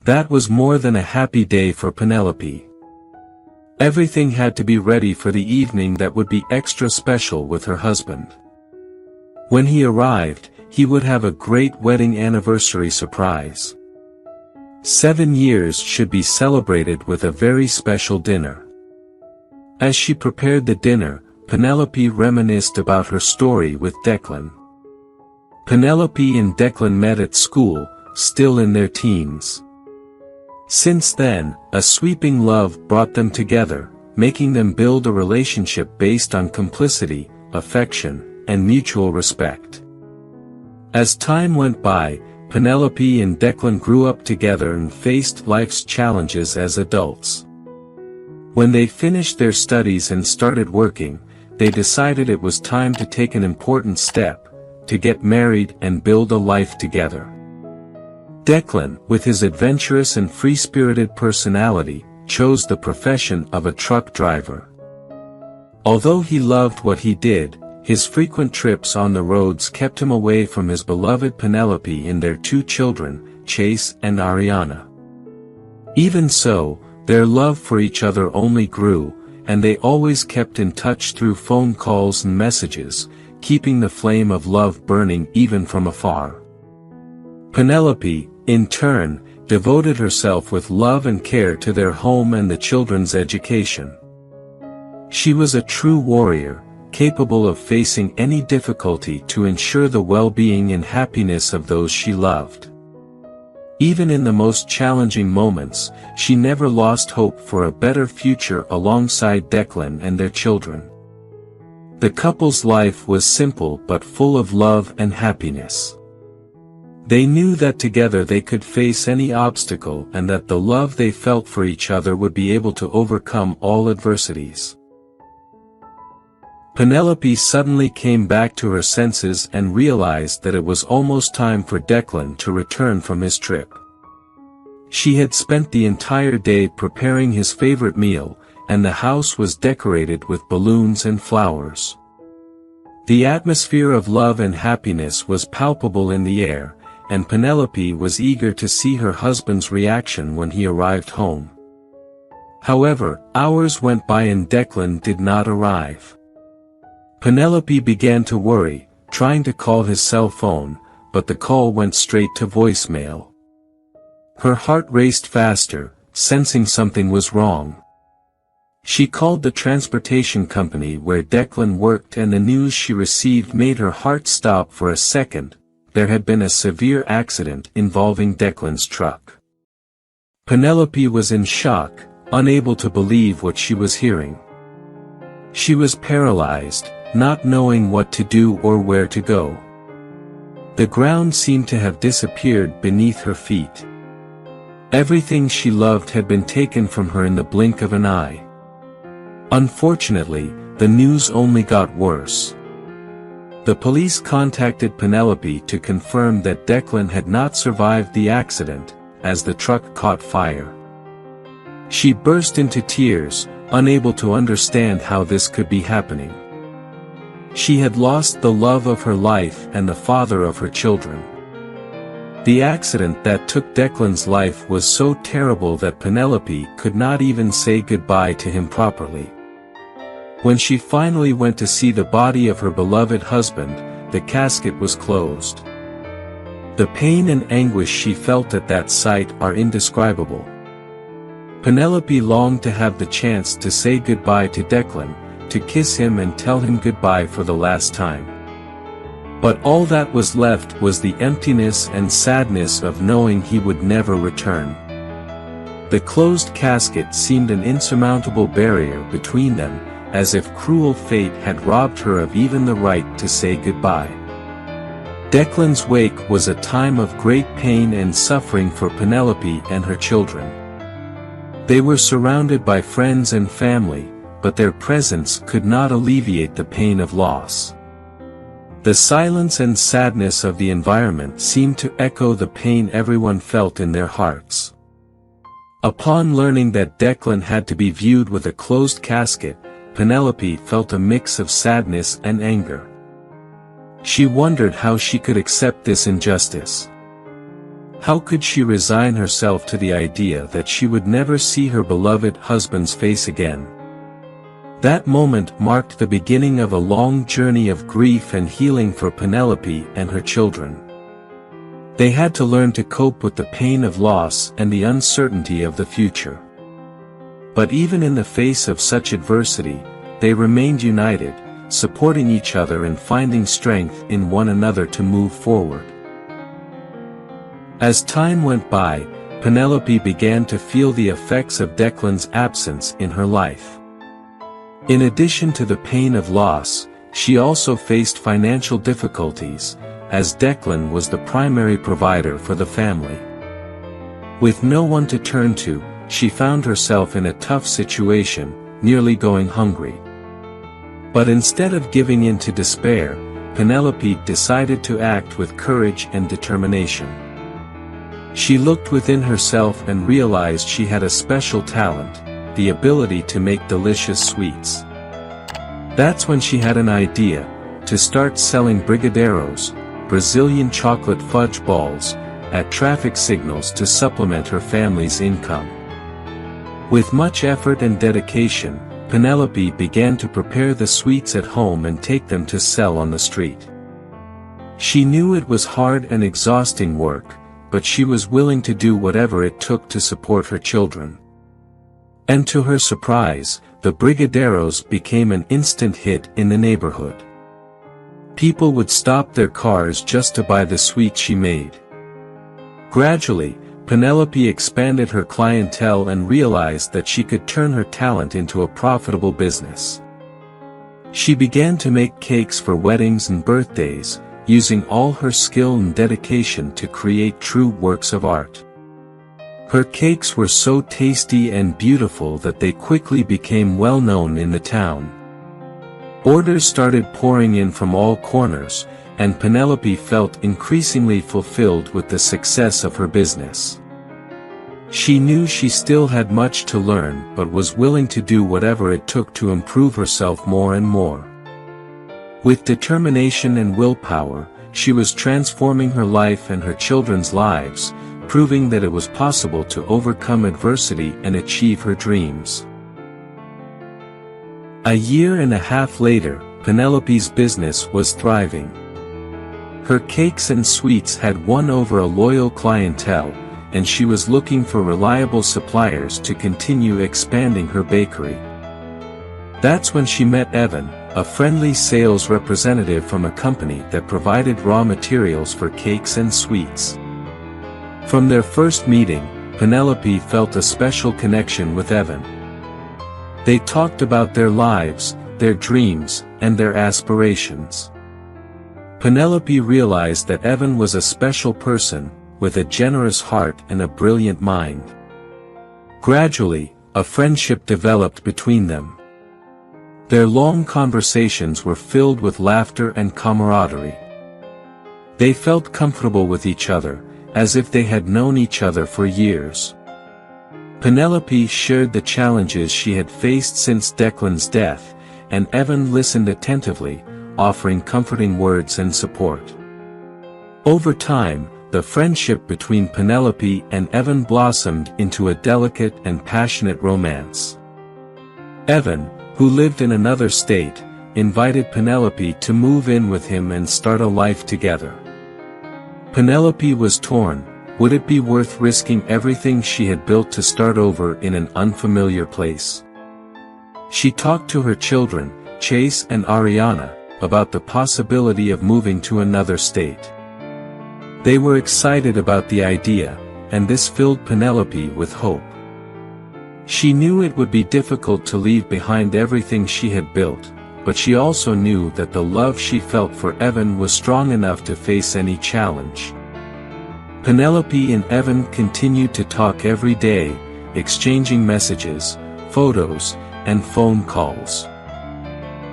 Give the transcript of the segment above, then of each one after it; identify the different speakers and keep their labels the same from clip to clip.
Speaker 1: That was more than a happy day for Penelope. Everything had to be ready for the evening that would be extra special with her husband. When he arrived, he would have a great wedding anniversary surprise. 7 years should be celebrated with a very special dinner. As she prepared the dinner, Penelope reminisced about her story with Declan. Penelope and Declan met at school, still in their teens. Since then, a sweeping love brought them together, making them build a relationship based on complicity, affection, and mutual respect. As time went by, Penelope and Declan grew up together and faced life's challenges as adults. When they finished their studies and started working, they decided it was time to take an important step, to get married and build a life together. Declan, with his adventurous and free-spirited personality, chose the profession of a truck driver. Although he loved what he did, his frequent trips on the roads kept him away from his beloved Penelope and their 2 children, Chase and Ariana. Even so, their love for each other only grew, and they always kept in touch through phone calls and messages, keeping the flame of love burning even from afar. Penelope, in turn, devoted herself with love and care to their home and the children's education. She was a true warrior, capable of facing any difficulty to ensure the well-being and happiness of those she loved. Even in the most challenging moments, she never lost hope for a better future alongside Declan and their children. The couple's life was simple but full of love and happiness. They knew that together they could face any obstacle and that the love they felt for each other would be able to overcome all adversities. Penelope suddenly came back to her senses and realized that it was almost time for Declan to return from his trip. She had spent the entire day preparing his favorite meal, and the house was decorated with balloons and flowers. The atmosphere of love and happiness was palpable in the air, and Penelope was eager to see her husband's reaction when he arrived home. However, hours went by and Declan did not arrive. Penelope began to worry, trying to call his cell phone, but the call went straight to voicemail. Her heart raced faster, sensing something was wrong. She called the transportation company where Declan worked, and the news she received made her heart stop for a second. There had been a severe accident involving Declan's truck. Penelope was in shock, unable to believe what she was hearing. She was paralyzed, not knowing what to do or where to go. The ground seemed to have disappeared beneath her feet. Everything she loved had been taken from her in the blink of an eye. Unfortunately, the news only got worse. The police contacted Penelope to confirm that Declan had not survived the accident, as the truck caught fire. She burst into tears, unable to understand how this could be happening. She had lost the love of her life and the father of her children. The accident that took Declan's life was so terrible that Penelope could not even say goodbye to him properly. When she finally went to see the body of her beloved husband, the casket was closed. The pain and anguish she felt at that sight are indescribable. Penelope longed to have the chance to say goodbye to Declan, to kiss him and tell him goodbye for the last time. But all that was left was the emptiness and sadness of knowing he would never return. The closed casket seemed an insurmountable barrier between them, as if cruel fate had robbed her of even the right to say goodbye. Declan's wake was a time of great pain and suffering for Penelope and her children. They were surrounded by friends and family, but their presence could not alleviate the pain of loss. The silence and sadness of the environment seemed to echo the pain everyone felt in their hearts. Upon learning that Declan had to be viewed with a closed casket, Penelope felt a mix of sadness and anger. She wondered how she could accept this injustice. How could she resign herself to the idea that she would never see her beloved husband's face again? That moment marked the beginning of a long journey of grief and healing for Penelope and her children. They had to learn to cope with the pain of loss and the uncertainty of the future. But even in the face of such adversity, they remained united, supporting each other and finding strength in one another to move forward. As time went by, Penelope began to feel the effects of Declan's absence in her life. In addition to the pain of loss, she also faced financial difficulties, as Declan was the primary provider for the family. With no one to turn to, she found herself in a tough situation, nearly going hungry. But instead of giving in to despair, Penelope decided to act with courage and determination. She looked within herself and realized she had a special talent, the ability to make delicious sweets. That's when she had an idea, to start selling brigadeiros, Brazilian chocolate fudge balls, at traffic signals to supplement her family's income. With much effort and dedication, Penelope began to prepare the sweets at home and take them to sell on the street. She knew it was hard and exhausting work, but she was willing to do whatever it took to support her children. And to her surprise, the brigadeiros became an instant hit in the neighborhood. People would stop their cars just to buy the sweets she made. Gradually, Penelope expanded her clientele and realized that she could turn her talent into a profitable business. She began to make cakes for weddings and birthdays, using all her skill and dedication to create true works of art. Her cakes were so tasty and beautiful that they quickly became well known in the town. Orders started pouring in from all corners, and Penelope felt increasingly fulfilled with the success of her business. She knew she still had much to learn but was willing to do whatever it took to improve herself more and more. With determination and willpower, she was transforming her life and her children's lives, proving that it was possible to overcome adversity and achieve her dreams. A year and a half later, Penelope's business was thriving. Her cakes and sweets had won over a loyal clientele, and she was looking for reliable suppliers to continue expanding her bakery. That's when she met Evan, a friendly sales representative from a company that provided raw materials for cakes and sweets. From their first meeting, Penelope felt a special connection with Evan. They talked about their lives, their dreams, and their aspirations. Penelope realized that Evan was a special person, with a generous heart and a brilliant mind. Gradually, a friendship developed between them. Their long conversations were filled with laughter and camaraderie. They felt comfortable with each other, as if they had known each other for years. Penelope shared the challenges she had faced since Declan's death, and Evan listened attentively, offering comforting words and support. Over time, the friendship between Penelope and Evan blossomed into a delicate and passionate romance. Evan, who lived in another state, invited Penelope to move in with him and start a life together. Penelope was torn. Would it be worth risking everything she had built to start over in an unfamiliar place? She talked to her children, Chase and Ariana, about the possibility of moving to another state. They were excited about the idea, and this filled Penelope with hope. She knew it would be difficult to leave behind everything she had built, but she also knew that the love she felt for Evan was strong enough to face any challenge. Penelope and Evan continued to talk every day, exchanging messages, photos, and phone calls.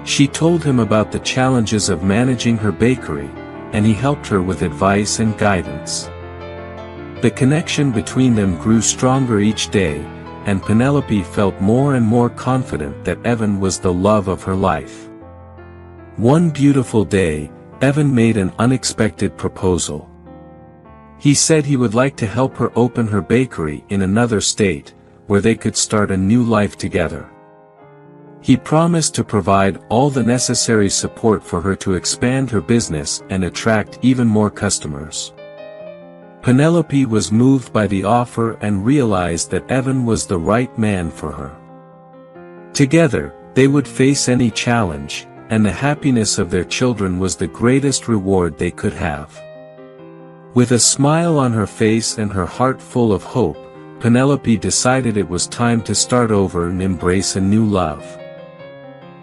Speaker 1: She told him about the challenges of managing her bakery, and he helped her with advice and guidance. The connection between them grew stronger each day, and Penelope felt more and more confident that Evan was the love of her life. One beautiful day, Evan made an unexpected proposal. He said he would like to help her open her bakery in another state, where they could start a new life together. He promised to provide all the necessary support for her to expand her business and attract even more customers. Penelope was moved by the offer and realized that Evan was the right man for her. Together, they would face any challenge, and the happiness of their children was the greatest reward they could have. With a smile on her face and her heart full of hope, Penelope decided it was time to start over and embrace a new love.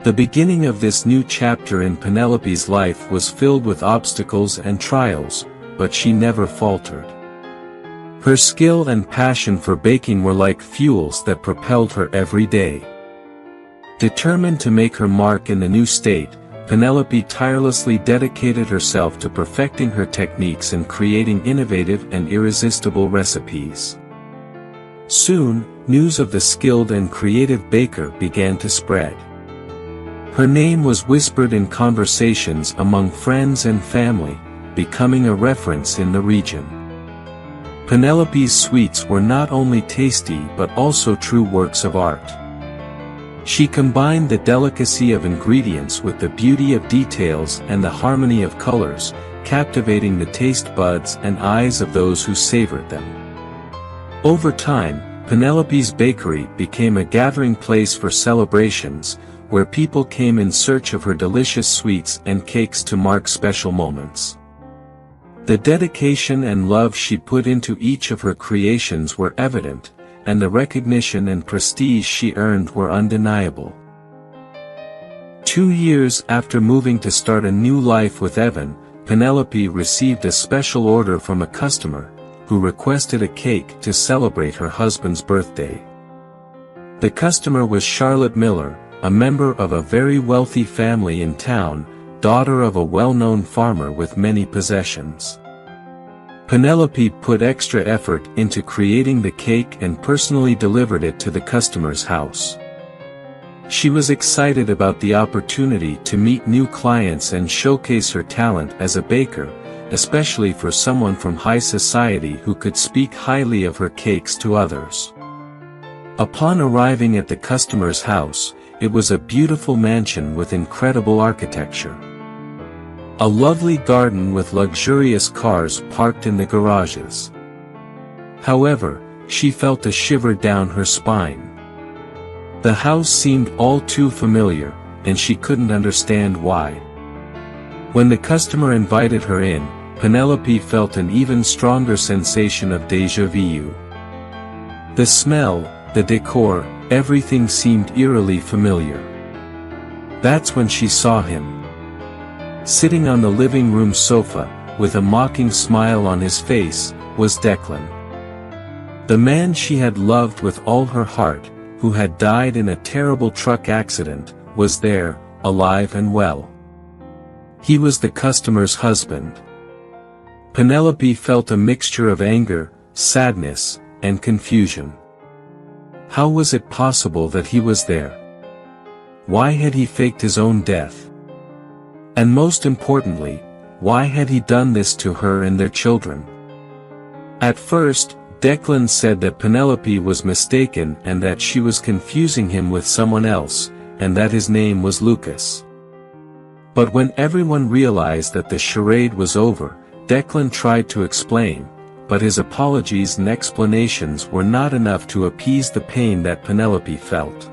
Speaker 1: The beginning of this new chapter in Penelope's life was filled with obstacles and trials, but she never faltered. Her skill and passion for baking were like fuels that propelled her every day. Determined to make her mark in the new state, Penelope tirelessly dedicated herself to perfecting her techniques and creating innovative and irresistible recipes. Soon, news of the skilled and creative baker began to spread. Her name was whispered in conversations among friends and family, becoming a reference in the region. Penelope's sweets were not only tasty but also true works of art. She combined the delicacy of ingredients with the beauty of details and the harmony of colors, captivating the taste buds and eyes of those who savored them. Over time, Penelope's bakery became a gathering place for celebrations, where people came in search of her delicious sweets and cakes to mark special moments. The dedication and love she put into each of her creations were evident, and the recognition and prestige she earned were undeniable. 2 years after moving to start a new life with Evan, Penelope received a special order from a customer, who requested a cake to celebrate her husband's birthday. The customer was Charlotte Miller, a member of a very wealthy family in town, daughter of a well-known farmer with many possessions. Penelope put extra effort into creating the cake and personally delivered it to the customer's house. She was excited about the opportunity to meet new clients and showcase her talent as a baker, especially for someone from high society who could speak highly of her cakes to others. Upon arriving at the customer's house, it was a beautiful mansion with incredible architecture. A lovely garden with luxurious cars parked in the garages. However, she felt a shiver down her spine. The house seemed all too familiar, and she couldn't understand why. When the customer invited her in, Penelope felt an even stronger sensation of déjà vu. The smell, the decor, everything seemed eerily familiar. That's when she saw him. Sitting on the living room sofa, with a mocking smile on his face, was Declan. The man she had loved with all her heart, who had died in a terrible truck accident, was there, alive and well. He was the customer's husband. Penelope felt a mixture of anger, sadness, and confusion. How was it possible that he was there? Why had he faked his own death? And most importantly, why had he done this to her and their children? At first, Declan said that Penelope was mistaken and that she was confusing him with someone else, and that his name was Lucas. But when everyone realized that the charade was over, Declan tried to explain, but his apologies and explanations were not enough to appease the pain that Penelope felt.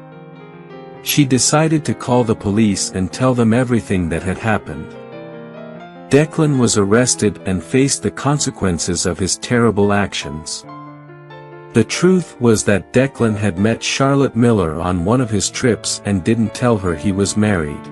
Speaker 1: She decided to call the police and tell them everything that had happened. Declan was arrested and faced the consequences of his terrible actions. The truth was that Declan had met Charlotte Miller on one of his trips and didn't tell her he was married.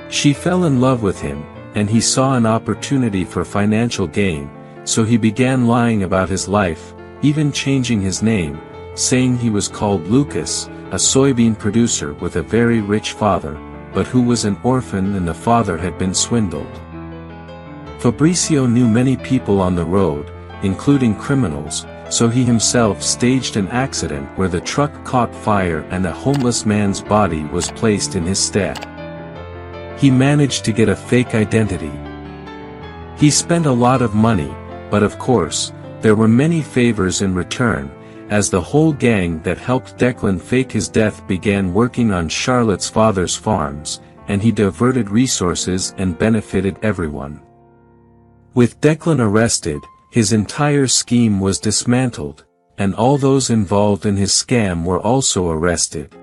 Speaker 1: She fell in love with him, and he saw an opportunity for financial gain, so he began lying about his life, even changing his name, saying he was called Lucas, a soybean producer with a very rich father, but who was an orphan and the father had been swindled. Fabrizio knew many people on the road, including criminals, so he himself staged an accident where the truck caught fire and a homeless man's body was placed in his stead. He managed to get a fake identity. He spent a lot of money, but of course, there were many favors in return, as the whole gang that helped Declan fake his death began working on Charlotte's father's farms, and he diverted resources and benefited everyone. With Declan arrested, his entire scheme was dismantled, and all those involved in his scam were also arrested.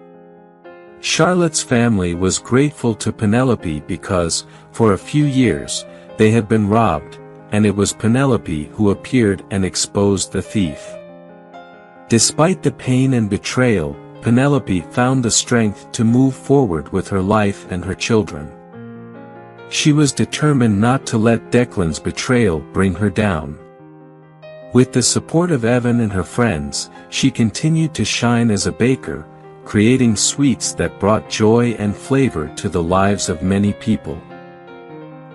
Speaker 1: Charlotte's family was grateful to Penelope because, for a few years, they had been robbed, and it was Penelope who appeared and exposed the thief. Despite the pain and betrayal, Penelope found the strength to move forward with her life and her children. She was determined not to let Declan's betrayal bring her down. With the support of Evan and her friends, she continued to shine as a baker, creating sweets that brought joy and flavor to the lives of many people.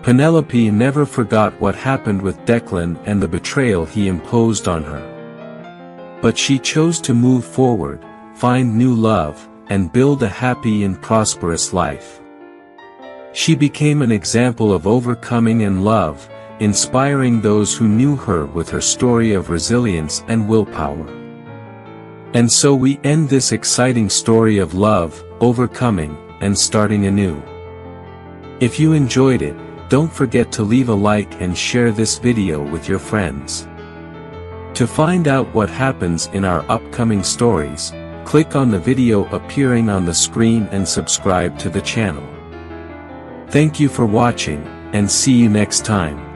Speaker 1: Penelope never forgot what happened with Declan and the betrayal he imposed on her. But she chose to move forward, find new love, and build a happy and prosperous life. She became an example of overcoming and love, inspiring those who knew her with her story of resilience and willpower. And so we end this exciting story of love, overcoming, and starting anew. If you enjoyed it, don't forget to leave a like and share this video with your friends. To find out what happens in our upcoming stories, click on the video appearing on the screen and subscribe to the channel. Thank you for watching, and see you next time.